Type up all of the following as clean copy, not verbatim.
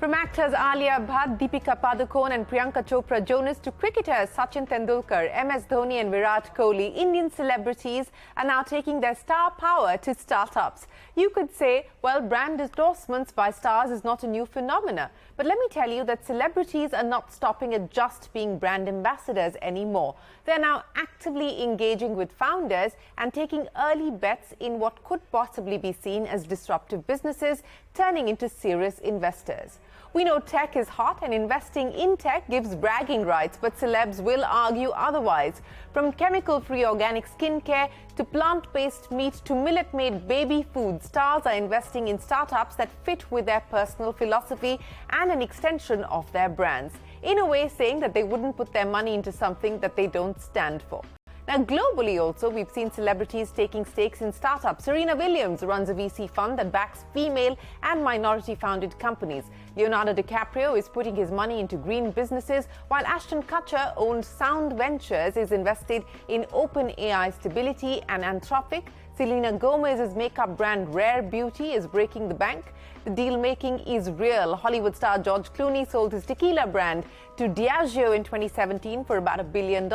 From actors Alia Bhatt, Deepika Padukone and Priyanka Chopra Jonas to cricketers Sachin Tendulkar, MS Dhoni and Virat Kohli, Indian celebrities are now taking their star power to startups. You could say, well, brand endorsements by stars is not a new phenomenon. But let me tell you that celebrities are not stopping at just being brand ambassadors anymore. They're now actively engaging with founders and taking early bets in what could possibly be seen as disruptive businesses, turning into serious investors. We know tech is hot and investing in tech gives bragging rights, but celebs will argue otherwise. From chemical-free organic skincare to plant-based meat to millet-made baby food, stars are investing in startups that fit with their personal philosophy and an extension of their brands. In a way, saying that they wouldn't put their money into something that they don't stand for. Now, globally also, we've seen celebrities taking stakes in startups. Serena Williams runs a VC fund that backs female and minority-founded companies. Leonardo DiCaprio is putting his money into green businesses, while Ashton Kutcher-owned Sound Ventures is invested in OpenAI Stability, and Anthropic. Selena Gomez's makeup brand Rare Beauty is breaking the bank. The deal-making is real. Hollywood star George Clooney sold his tequila brand to Diageo in 2017 for about $1 billion.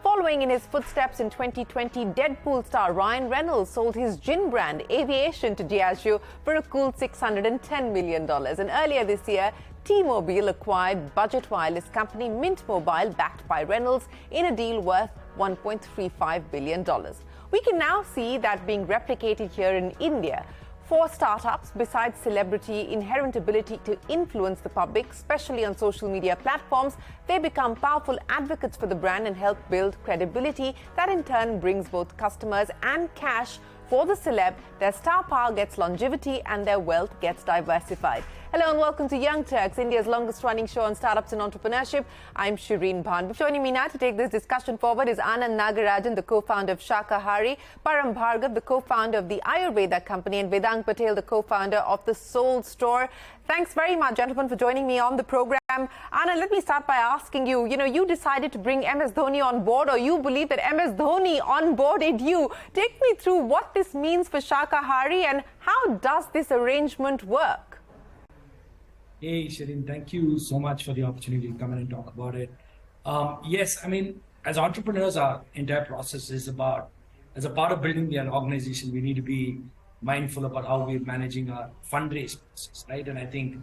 Following in his footsteps in 2020, Deadpool star Ryan Reynolds sold his gin brand Aviation to Diageo for a cool $610 million. And earlier this year, T-Mobile acquired budget wireless company Mint Mobile, backed by Reynolds, in a deal worth $1.35 billion. We can now see that being replicated here in India. For startups, besides celebrity inherent ability to influence the public, especially on social media platforms, they become powerful advocates for the brand and help build credibility that in turn brings both customers and cash. For the celeb, their star power gets longevity and their wealth gets diversified. Hello and welcome to Young Turks, India's longest running show on startups and entrepreneurship. I'm Shereen Bhan. Joining me now to take this discussion forward is Anand Nagarajan, the co-founder of Shaka Harry, Param Bhargav, the co-founder of the Ayurveda company, and Vedang Patel, the co-founder of the Soul Store. Thanks very much, gentlemen, for joining me on the program. Anand, let me start by asking you, you decided to bring MS Dhoni on board, or you believe that MS Dhoni onboarded you. Take me through what this means for Shaka Harry and how does this arrangement work? Hey, Shereen, thank you so much for the opportunity to come in and talk about it. Yes, I mean, as entrepreneurs, our entire process is about, as a part of building an organization, we need to be mindful about how we're managing our fundraise process, right? And I think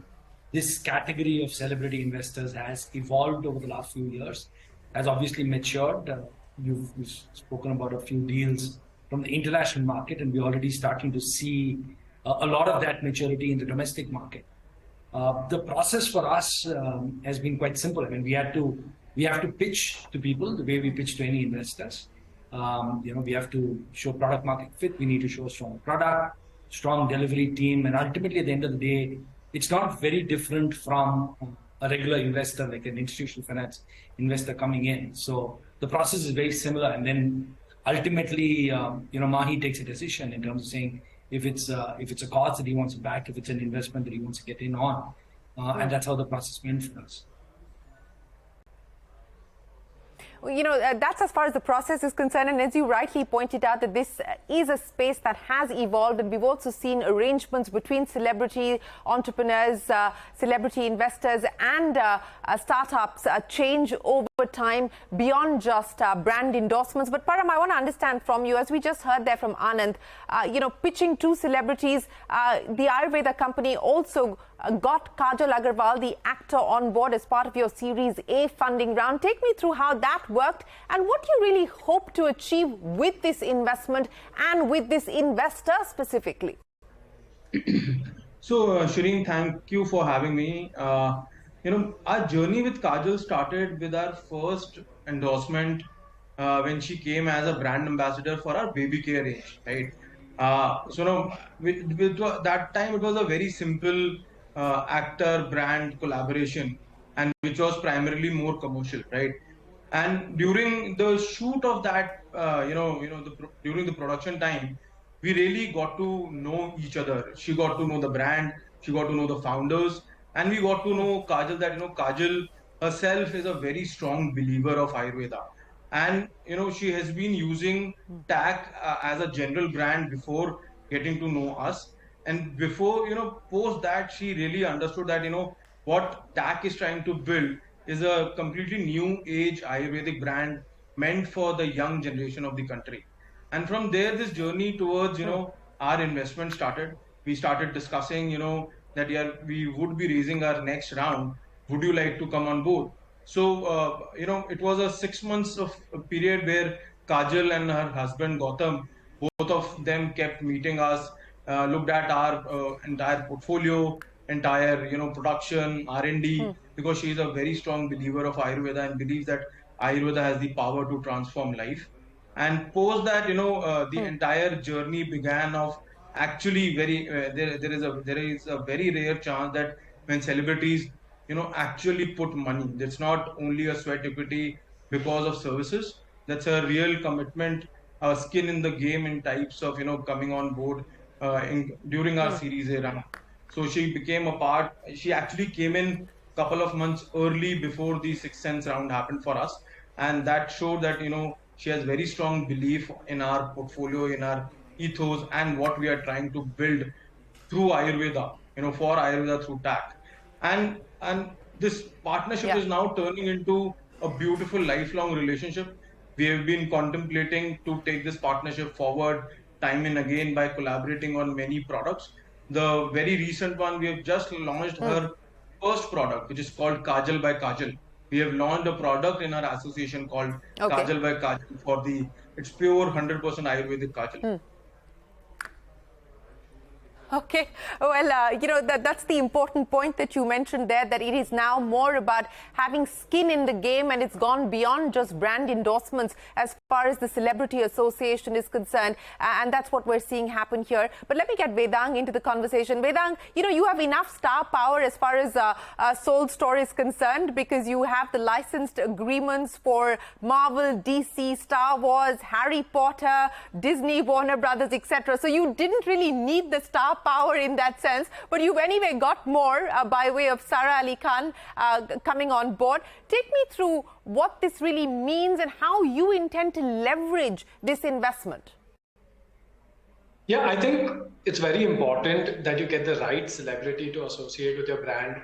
this category of celebrity investors has evolved over the last few years, has obviously matured. You've spoken about a few deals from the international market, and we're already starting to see a lot of that maturity in the domestic market. The process for us has been quite simple. I mean, we have to pitch to people the way we pitch to any investors. We have to show product market fit. We need to show a strong product, strong delivery team, and ultimately at the end of the day, it's not very different from a regular investor, like an institutional finance investor coming in. So the process is very similar, and then ultimately, Mahi takes a decision in terms of saying, if it's a cause that he wants to back, if it's an investment that he wants to get in on. And that's how the process went for us. That's as far as the process is concerned. And as you rightly pointed out, that this is a space that has evolved. And we've also seen arrangements between celebrity entrepreneurs, celebrity investors and startups change over time beyond just brand endorsements. But Param, I want to understand from you, as we just heard there from Anand, pitching to celebrities, the Ayurveda company also got Kajal Agarwal, the actor, on board as part of your Series A funding round. Take me through how that worked and what you really hope to achieve with this investment and with this investor specifically. So, Shereen, thank you for having me. Our journey with Kajal started with our first endorsement when she came as a brand ambassador for our baby care range, right? With that time, it was a very simple actor brand collaboration, and which was primarily more commercial, right? And during the shoot of that, during the production time, we really got to know each other. She got to know the brand, she got to know the founders, and we got to know Kajal, that Kajal herself is a very strong believer of Ayurveda. And she has been using TAC as a general brand before getting to know us. And before, post that, she really understood that, what TAC is trying to build is a completely new age Ayurvedic brand meant for the young generation of the country. And from there, this journey towards, our investment started. We started discussing, that yeah, we would be raising our next round. Would you like to come on board? So, it was a 6 months of a period where Kajal and her husband Gautam, both of them kept meeting us, looked at our entire portfolio, entire production, R&D, because she is a very strong believer of Ayurveda and believes that Ayurveda has the power to transform life. And post that, the entire journey began of actually very there is a very rare chance that when celebrities actually put money, that's not only a sweat equity because of services, that's a real commitment, skin in the game in types of coming on board during our series A run. So she became a part. She actually came in a couple of months early before the Sixth Sense round happened for us, and that showed that she has very strong belief in our portfolio, in our ethos, and what we are trying to build through Ayurveda, for Ayurveda through TAC. And this partnership is now turning into a beautiful lifelong relationship. We have been contemplating to take this partnership forward time and again by collaborating on many products. The very recent one, we have just launched her first product, which is called Kajal by Kajal. We have launched a product in our association called Kajal by Kajal for it's pure 100% Ayurvedic Kajal. Okay, well, that's the important point that you mentioned there, that it is now more about having skin in the game, and it's gone beyond just brand endorsements as far as the celebrity association is concerned, and that's what we're seeing happen here. But let me get Vedang into the conversation. Vedang, you have enough star power as far as Soul Store is concerned, because you have the licensed agreements for Marvel, DC, Star Wars, Harry Potter, Disney, Warner Brothers, etc. So you didn't really need the star power in that sense, but you've anyway got more by way of Sara Ali Khan coming on board. Take me through what this really means and how you intend to leverage this investment. Yeah, I think it's very important that you get the right celebrity to associate with your brand.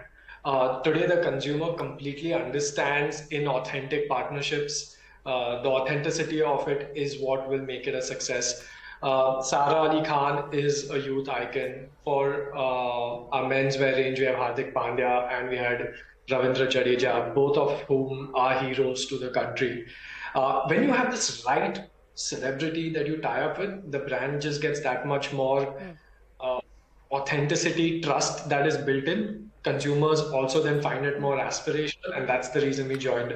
Today, the consumer completely understands in authentic partnerships. The authenticity of it is what will make it a success. Sara Ali Khan is a youth icon. For our menswear range, we have Hardik Pandya and we had Ravindra Jadeja, both of whom are heroes to the country. When you have this right celebrity that you tie up with, the brand just gets that much more authenticity, trust that is built in. Consumers also then find it more aspirational, and that's the reason we joined.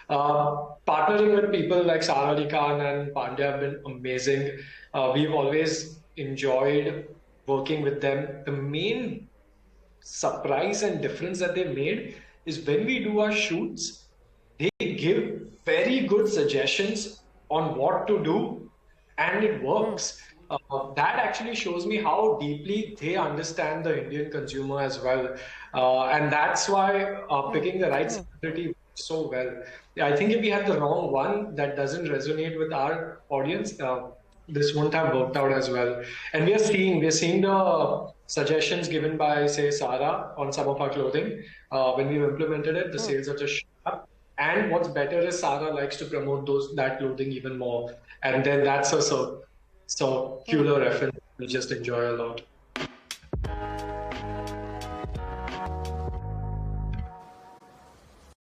Partnering with people like Sara Ali Khan and Pandya have been amazing. We've always enjoyed working with them. The main surprise and difference that they made is when we do our shoots, they give very good suggestions on what to do, and it works. That actually shows me how deeply they understand the Indian consumer as well. And that's why picking the right celebrity so well. I think if we had the wrong one that doesn't resonate with our audience, this won't have worked out as well. And we're seeing the suggestions given by, say, Sara on some of our clothing. When we've implemented it, the sales are just shot up. And what's better is Sara likes to promote that clothing even more. And then that's a circular reference we just enjoy a lot.